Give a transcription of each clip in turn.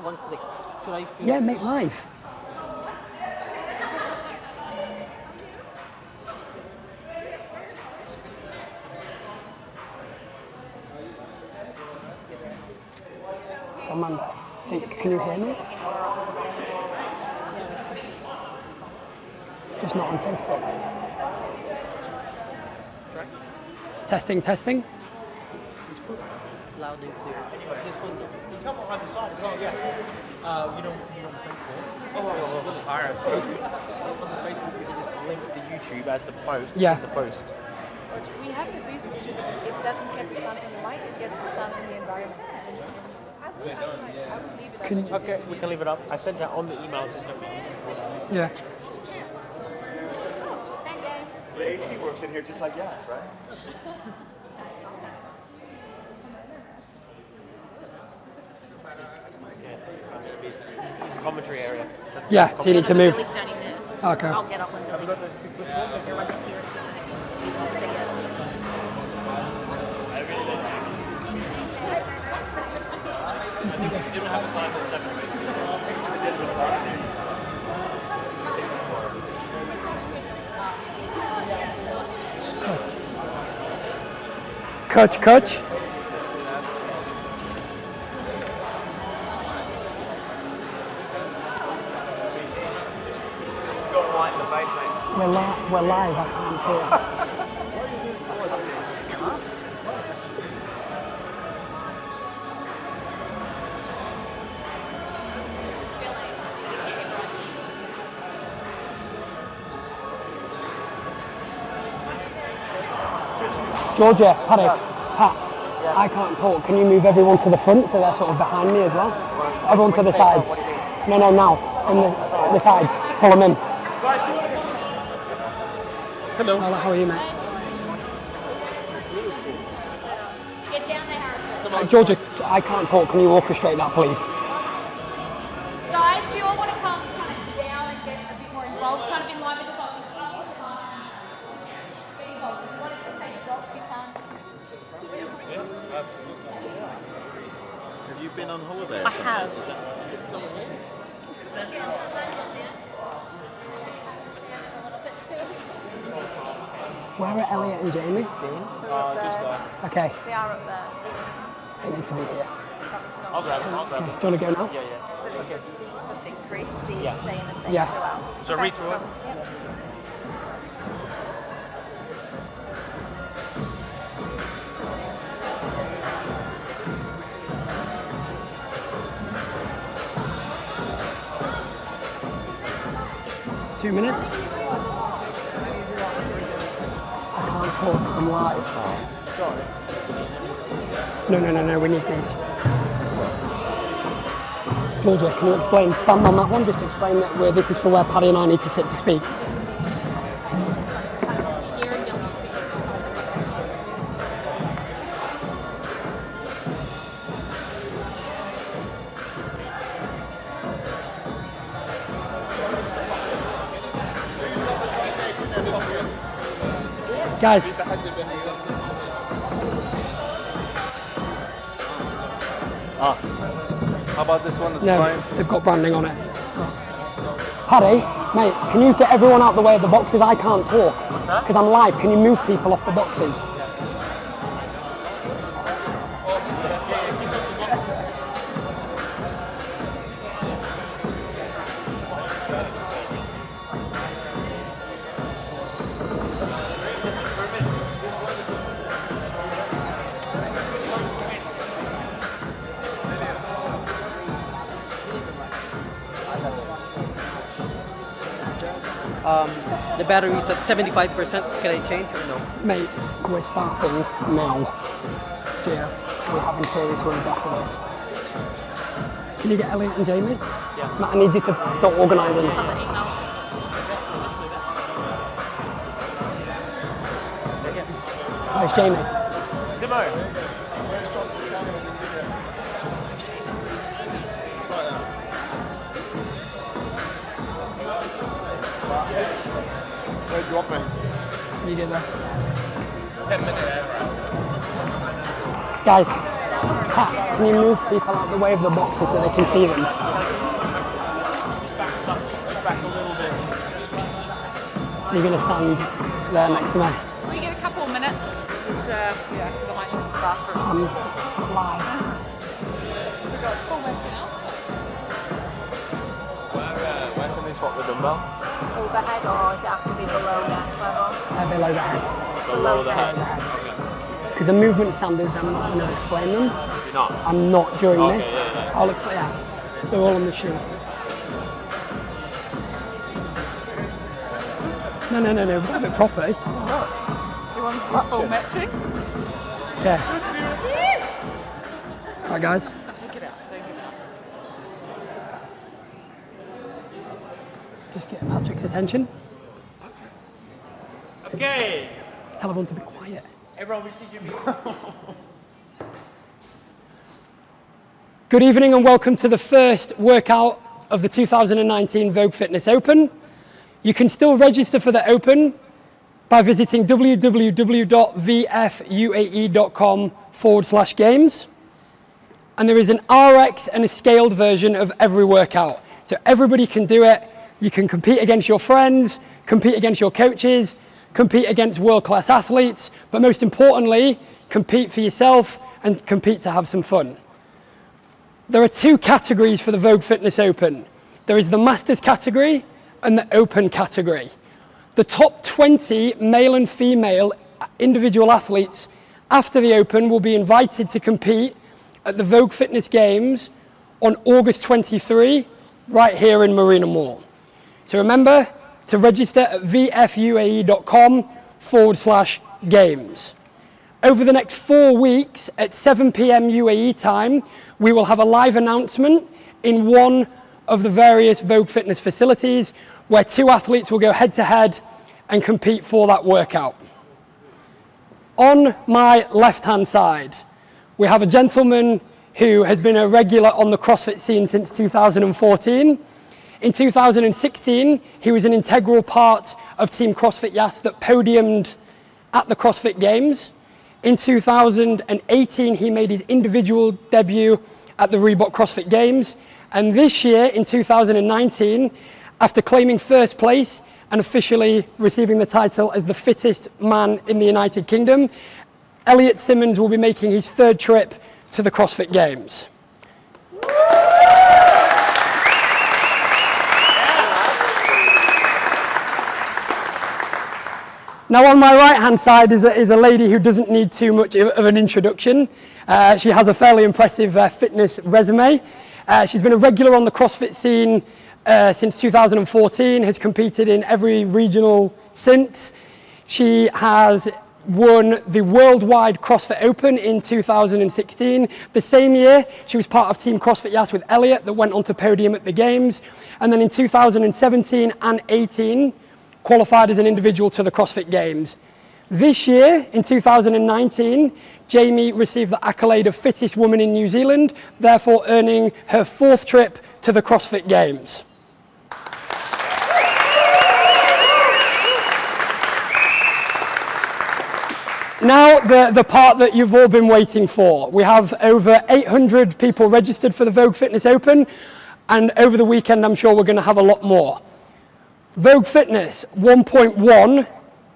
one click. Should I? Yeah, make live. So Amanda, so can you hear me? Just not on Facebook. Try. Testing, testing. Loud and clear. This one. You come on the side as well, yeah. You don't Facebook. Oh, Iris. On the Facebook, you can just link the YouTube as the post. Yeah. The post. We have the Facebook, just it doesn't get the sun from the light, it gets the sun from the environment. I would leave it as Okay, we can leave it up. I sent that on the email system. Yeah. The AC works in here just like yours, right? It's a commentary area. Yeah, so you need to move. really standing there. Okay. I'll get up when the they're running here, it's just so that you can see it. You don't have to find the separate. Coach, coach. We're live, I can't hear. Georgia, Paddy, Pat, I can't talk. Can you move everyone to the front so they're sort of behind me as well? Everyone to the sides. No, now. On the sides. Pull them in. Hello. How are you, mate? Get down there, Harrison. Georgia, I can't talk. Can you orchestrate that, please? Guys, do you all want to come kind of down and get a bit more involved, kind of in line with the boxes? Get involved. If you want to take your blocks, you can. Yeah, absolutely. Have you been on holiday? I have. Where are Elliot and Jamie? Okay, They are up there. they need to be here. I'll grab it. Okay, do you want to go now? Yeah, yeah. So they just increase the Yeah. stay in the same Yeah. throughout. So read through it. Yep. 2 minutes. I can't talk, I'm live. No, we need these. Georgia, can you explain, stand on that one, just explain that this is for where Paddy and I need to sit to speak. Guys, How about this one? It's no, fine. they've got branding on it. Paddy, mate, can you get everyone out the way of the boxes? I can't talk. Because I'm live. Can you move people off the boxes? The battery's at 75%. Can I change or no? Mate, we're starting now. So yeah, we're having serious words after this. Can you get Elliot and Jamie? Yeah. Matt, I need you to start organising. Where's Jamie? Timo. Where'd you want me? You get there. 10 minutes. Guys, Pat, can you move people out the way of the boxes so they can see them? Back a little bit. So you're going to stand there next to me? We get a couple of minutes. And, yeah, because I might go to the bathroom. I'm live. We've got full match now. Where can they swap the dumbbell? Overhead, or is it have to be below neck level? Below the head. Below the head. Because the movement standards, I'm not going to explain them. You're not? I'm not during Okay, this. yeah. I'll explain, yeah. They're all on the shoe. No, we'll have it proper. You want full matching? Yeah. Right, guys. Take it out. Just get Patrick's attention. Okay. Tell everyone to be quiet. Everyone, we see Jimmy. Good evening and welcome to the first workout of the 2019 Vogue Fitness Open. You can still register for the Open by visiting www.vfuae.com/games. And there is an RX and a scaled version of every workout. So everybody can do it. You can compete against your friends, compete against your coaches, compete against world-class athletes, but most importantly, compete for yourself and compete to have some fun. There are two categories for the Vogue Fitness Open. There is the Masters category and the Open category. The top 20 male and female individual athletes after the Open will be invited to compete at the Vogue Fitness Games on August 23, right here in Marina Mall. So remember to register at vfuae.com/games. Over the next 4 weeks at 7 p.m. UAE time, we will have a live announcement in one of the various Vogue Fitness facilities where two athletes will go head to head and compete for that workout. On my left-hand side, we have a gentleman who has been a regular on the CrossFit scene since 2014. In 2016, he was an integral part of Team CrossFit Yas that podiumed at the CrossFit Games. In 2018, he made his individual debut at the Reebok CrossFit Games. And this year, in 2019, after claiming first place and officially receiving the title as the fittest man in the United Kingdom, Elliot Simmons will be making his third trip to the CrossFit Games. Now on my right-hand side is a lady who doesn't need too much of an introduction. She has a fairly impressive fitness resume. She's been a regular on the CrossFit scene since 2014, has competed in every regional since. She has won the Worldwide CrossFit Open in 2016. The same year, she was part of Team CrossFit Yas with Elliot that went on to podium at the Games. And then in 2017 and 18, qualified as an individual to the CrossFit Games. This year, in 2019, Jamie received the accolade of fittest woman in New Zealand, therefore earning her fourth trip to the CrossFit Games. Now, the part that you've all been waiting for. We have over 800 people registered for the Vogue Fitness Open, and over the weekend, I'm sure we're going to have a lot more. Vogue Fitness 1.1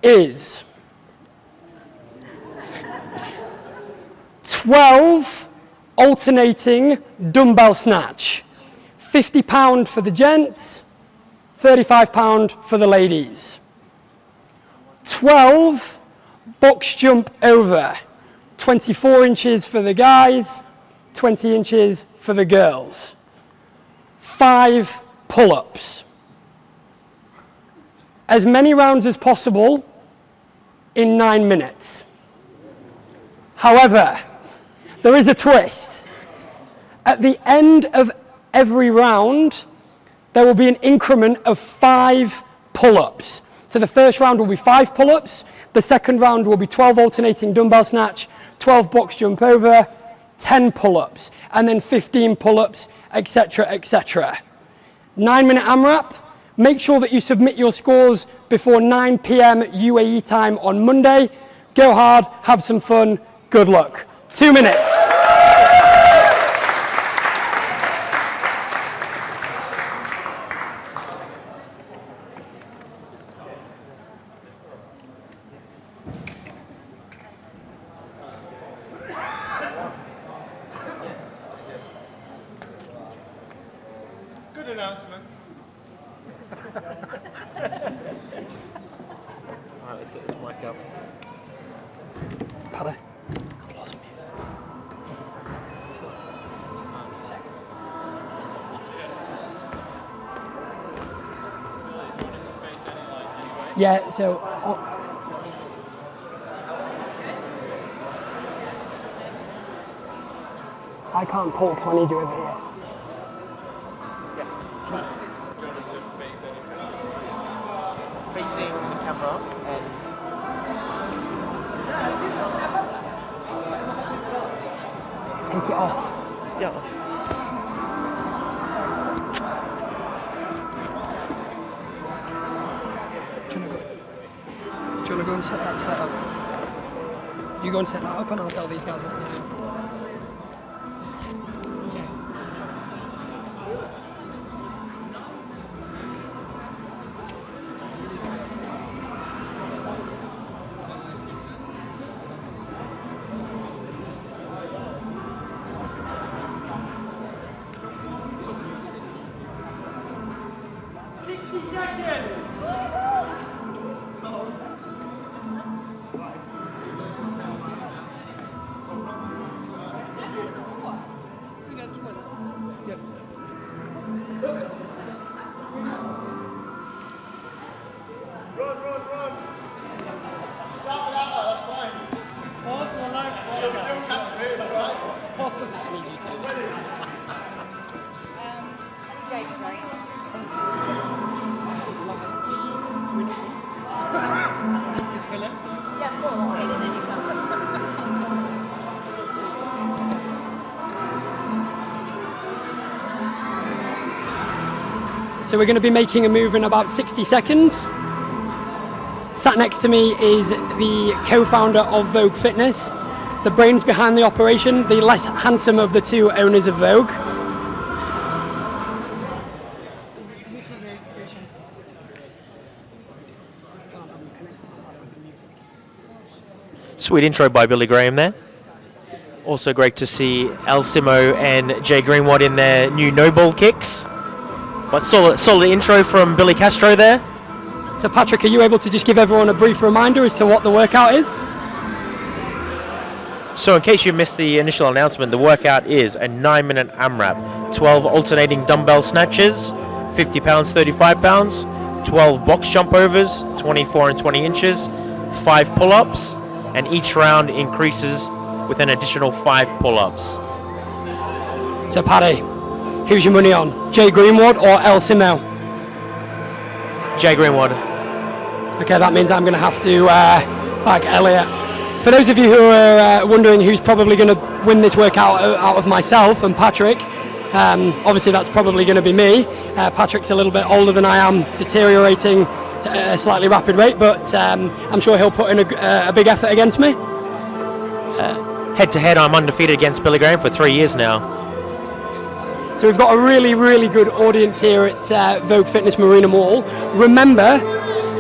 is 12 alternating dumbbell snatch. £50 for the gents, £35 for the ladies. 12 box jump over, 24 inches for the guys, 20 inches for the girls. 5 pull-ups. As many rounds as possible in 9 minutes. However, there is a twist. At the end of every round, there will be an increment of 5 pull-ups. So the first round will be 5 pull-ups, the second round will be 12 alternating dumbbell snatch, 12 box jump over, 10 pull-ups, and then 15 pull-ups, etc., etc. 9-minute AMRAP. Make sure that you submit your scores before 9 p.m. UAE time on Monday. Go hard, have some fun, good luck. 2 minutes. Good announcement. Alright, let's set this mic up. Paddy. Yeah, so I can't talk, so I need you over here. Facing the camera and Take it off. yeah. do you want to go and set that set up? You go and set that up and I'll tell these guys what to do. Okay. Stop that, that's fine. Pause for life. She'll still catch me, it's alright. Jamie, right? Yeah, of course. Okay, then you come. So we're going to be making a move in about 60 seconds. Sat next to me is the co-founder of Vogue Fitness, the brains behind the operation, the less handsome of the two owners of Vogue. Sweet intro by Billy Graham there. Also great to see El Simo and Jay Greenwood in their new no ball kicks. But solid intro from Billy Castro there. So Patrick, are you able to just give everyone a brief reminder as to what the workout is? So in case you missed the initial announcement, the workout is a 9-minute AMRAP, 12 alternating dumbbell snatches, 50 pounds, 35 pounds, 12 box jump overs, 24 and 20 inches, 5 pull-ups, and each round increases with an additional 5 pull-ups. So Paddy, who's your money on? Jay Greenwood or El Simo? Jay Greenwood. Okay, that means I'm going to have to back Elliot. For those of you who are wondering who's probably going to win this workout out of myself and Patrick, obviously that's probably going to be me. Patrick's a little bit older than I am, deteriorating at a slightly rapid rate, but I'm sure he'll put in a big effort against me. Head to head, I'm undefeated against Billy Graham for 3 years now. So we've got a really, really good audience here at Vogue Fitness Marina Mall. Remember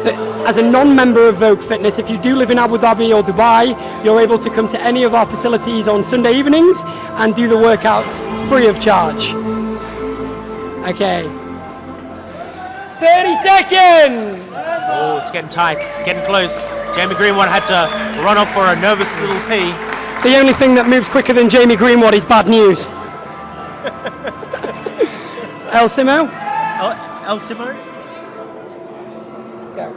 that as a non-member of Vogue Fitness, if you do live in Abu Dhabi or Dubai, you're able to come to any of our facilities on Sunday evenings and do the workouts free of charge. Okay. 30 seconds! Oh, it's getting tight. It's getting close. Jamie Greenwood had to run off for a nervous little pee. The only thing that moves quicker than Jamie Greenwood is bad news. El Simo? El Simo? Go.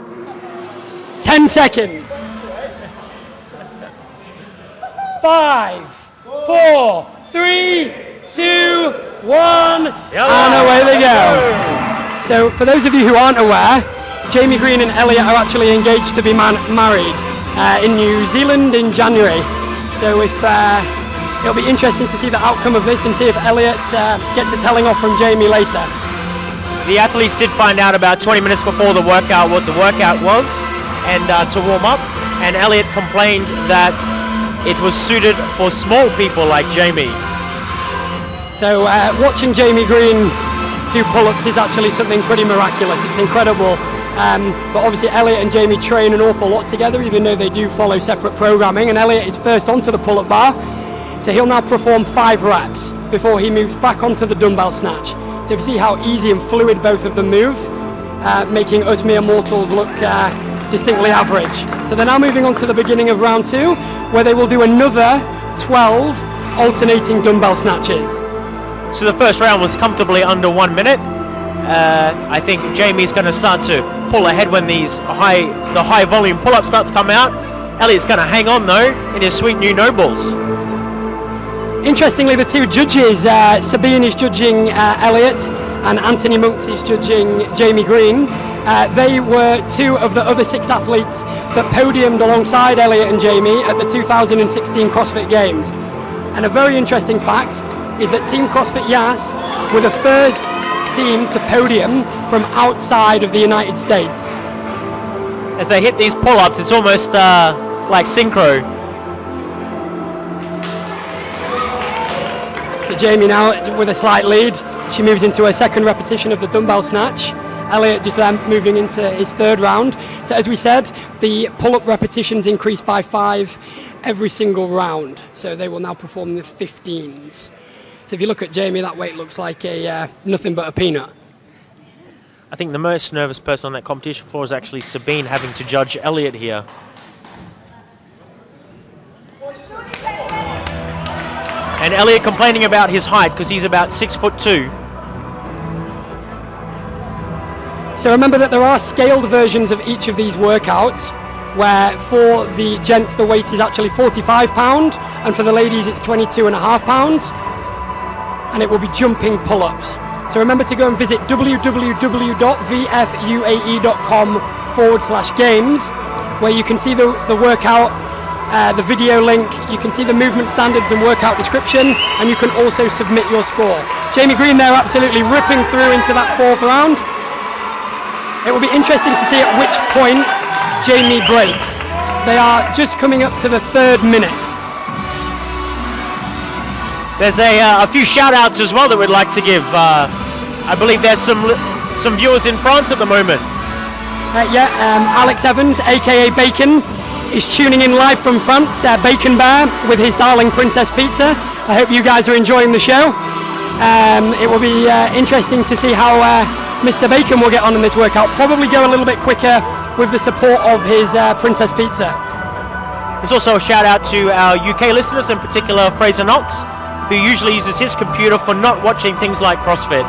10 seconds. 5, 4, 3, 2, 1, and away they go. So for those of you who aren't aware, Jamie Green and Elliot are actually engaged to be married in New Zealand in January. So if it'll be interesting to see the outcome of this and see if Elliot gets a telling off from Jamie later. The athletes did find out about 20 minutes before the workout what the workout was and to warm up, and Elliot complained that it was suited for small people like Jamie. So watching Jamie Green do pull-ups is actually something pretty miraculous. It's incredible. But obviously Elliot and Jamie train an awful lot together, even though they do follow separate programming, and Elliot is first onto the pull-up bar. So he'll now perform 5 reps before he moves back onto the dumbbell snatch. So So you see how easy and fluid both of them move, making us mere mortals look distinctly average. So they're now moving on to the beginning of round 2, where they will do another 12 alternating dumbbell snatches. So the first round was comfortably under 1 minute. I think Jamie's going to start to pull ahead when the high volume pull-ups start to come out. Elliot's going to hang on though in his sweet new no balls. Interestingly, the two judges, Sabine is judging Elliot and Anthony Monks is judging Jamie Green. They were 2 of the other 6 athletes that podiumed alongside Elliot and Jamie at the 2016 CrossFit Games. And a very interesting fact is that Team CrossFit Yas were the first team to podium from outside of the United States. As they hit these pull-ups, it's almost like synchro. So Jamie now with a slight lead. She moves into her second repetition of the dumbbell snatch. Elliot just then moving into his third round. So as we said, the pull-up repetitions increase by 5 every single round. So they will now perform the 15s. So if you look at Jamie, that weight looks like a nothing but a peanut. I think the most nervous person on that competition floor is actually Sabine, having to judge Elliot here. And Elliot complaining about his height because he's about 6'2". So remember that there are scaled versions of each of these workouts, where for the gents the weight is actually 45 pounds and for the ladies it's 22.5 pounds, and it will be jumping pull-ups. So remember to go and visit www.vfuae.com/games, where you can see the workout, the video link, you can see the movement standards and workout description, and you can also submit your score. Jamie Green there absolutely ripping through into that 4th round. It will be interesting to see at which point Jamie breaks. They are just coming up to the 3rd minute. There's a few shout-outs as well that we'd like to give. I believe there's some viewers in France at the moment. Alex Evans, aka Bacon, is tuning in live from France, Bacon Bear, with his darling Princess Pizza. I hope you guys are enjoying the show. It will be interesting to see how Mr. Bacon will get on in this workout. Probably go a little bit quicker with the support of his Princess Pizza. There's also a shout out to our UK listeners, in particular Fraser Knox, who usually uses his computer for not watching things like CrossFit.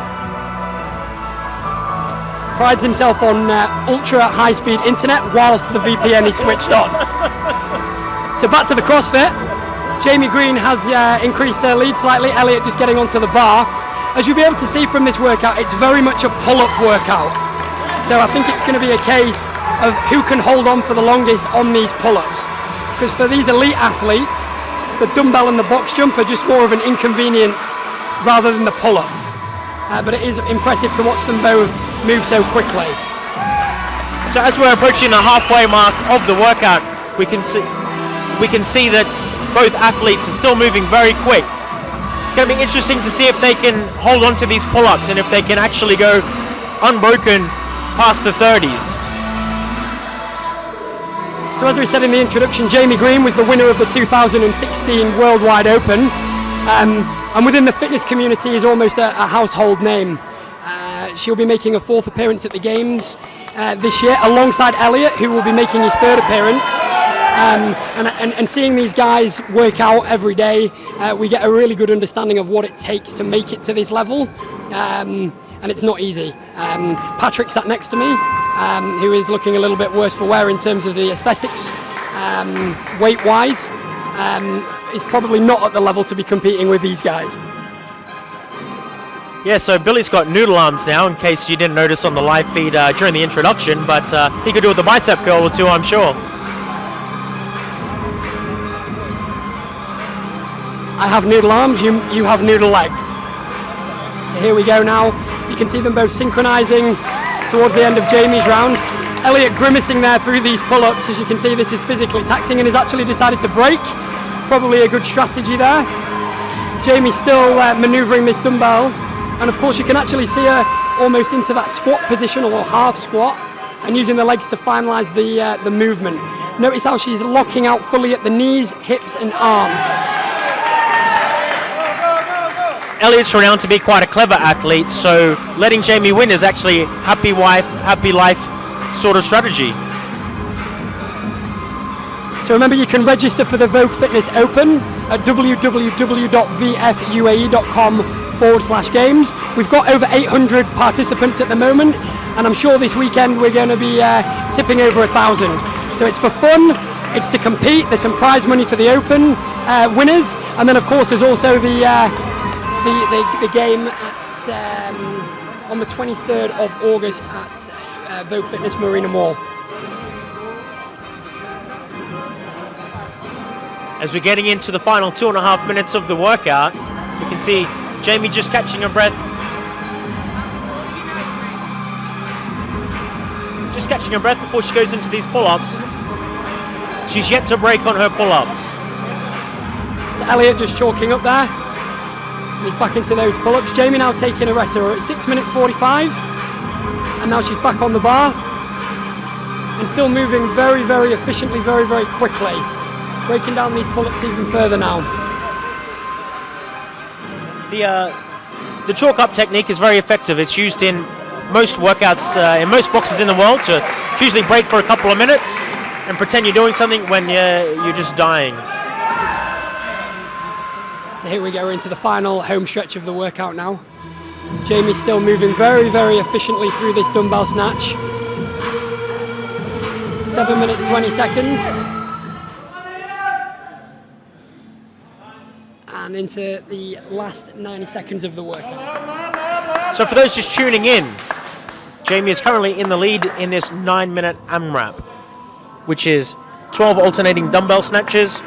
Prides himself on ultra high-speed internet whilst the VPN is switched on. So back to the CrossFit. Jamie Green has increased her lead slightly. Elliot just getting onto the bar. As you'll be able to see from this workout, it's very much a pull-up workout. So I think it's going to be a case of who can hold on for the longest on these pull-ups. Because for these elite athletes, the dumbbell and the box jump are just more of an inconvenience rather than the pull-up. But it is impressive to watch them both move so quickly. So as we're approaching the halfway mark of the workout, we can see that both athletes are still moving very quick. It's going to be interesting to see if they can hold on to these pull-ups and if they can actually go unbroken past the 30s. So as we said in the introduction, Jamie Green was the winner of the 2016 Worldwide Open, and within the fitness community is almost a household name. She'll be making a 4th appearance at the Games this year, alongside Elliot, who will be making his 3rd appearance. And seeing these guys work out every day, we get a really good understanding of what it takes to make it to this level, and it's not easy. Patrick sat next to me, who is looking a little bit worse for wear in terms of the aesthetics, weight-wise, is probably not at the level to be competing with these guys. Yeah, so Billy's got noodle arms now, in case you didn't notice on the live feed during the introduction, but he could do with a bicep curl or two, I'm sure. I have noodle arms, you have noodle legs. So here we go now. You can see them both synchronizing towards the end of Jamie's round. Elliot grimacing there through these pull-ups. As you can see, this is physically taxing and has actually decided to break. Probably a good strategy there. Jamie still maneuvering this dumbbell. And of course you can actually see her almost into that squat position or half squat and using the legs to finalize the movement. Notice how she's locking out fully at the knees, hips and arms. Elliot's renowned to be quite a clever athlete, so letting Jamie win is actually happy wife, happy life sort of strategy. So remember, you can register for the Vogue Fitness Open at www.vfuae.com/games. We've got over 800 participants at the moment, and I'm sure this weekend we're going to be tipping over 1,000. So it's for fun, it's to compete. There's some prize money for the Open winners, and then of course there's also the game at, on the 23rd of August at Vogue Fitness Marina Mall. As we're getting into the final 2.5 minutes of the workout, you can see Jamie just catching her breath. Just catching her breath before she goes into these pull-ups. She's yet to break on her pull-ups. Elliot just chalking up there. He's back into those pull-ups. Jamie now taking a rest. So we're at 6 minutes 45, and now she's back on the bar and still moving very, very efficiently, very, very quickly. Breaking down these pull-ups even further now. The chalk up technique is very effective. It's used in most workouts, in most boxes in the world, to usually break for a couple of minutes and pretend you're doing something when you're just dying. So here we go, we're into the final home stretch of the workout now. Jamie's still moving very, very efficiently through this dumbbell snatch. 7 minutes 20 seconds. And into the last 90 seconds of the workout. So for those just tuning in, Jamie is currently in the lead in this 9-minute AMRAP, which is 12 alternating dumbbell snatches,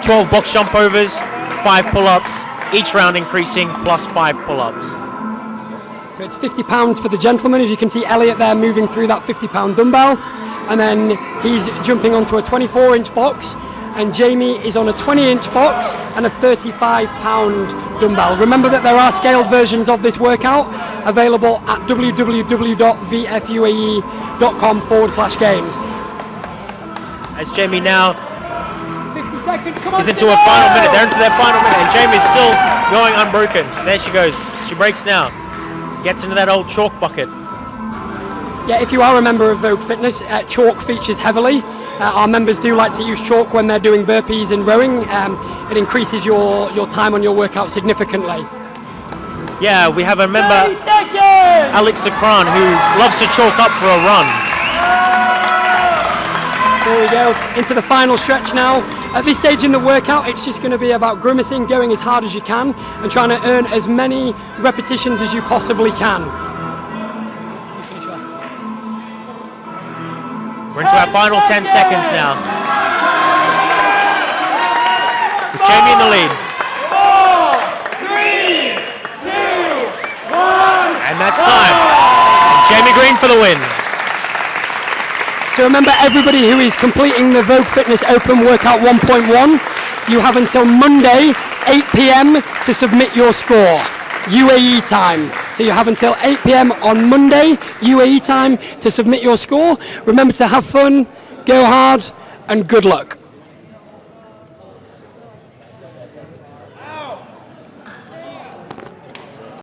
12 box jump overs, 5 pull-ups, each round increasing plus 5 pull-ups. So it's 50 pounds for the gentleman. As you can see, Elliot there moving through that 50-pound dumbbell, and then he's jumping onto a 24-inch box, and Jamie is on a 20-inch box and a 35-pound dumbbell. Remember that there are scaled versions of this workout available at www.vfuae.com/games. As Jamie now 50 seconds, come on, is into a final minute. They're into their final minute, and Jamie's still going unbroken. There she goes. She breaks now. Gets into that old chalk bucket. Yeah, if you are a member of Vogue Fitness, chalk features heavily. Our members do like to use chalk when they're doing burpees and rowing. It increases your time on your workout significantly. Yeah, we have a member, Alex Zakran, who loves to chalk up for a run. There we go, into the final stretch now. At this stage in the workout, it's just going to be about grimacing, going as hard as you can, and trying to earn as many repetitions as you possibly can. We're into our final 10 seconds now. With Jamie in the lead. 4, 3, 2, 1. And that's time. And Jamie Green for the win. So remember, everybody who is completing the Vogue Fitness Open Workout 1.1, you have until Monday, 8 p.m. to submit your score. UAE time. So you have until 8 p.m. on Monday, UAE time, to submit your score. Remember to have fun, go hard, and good luck.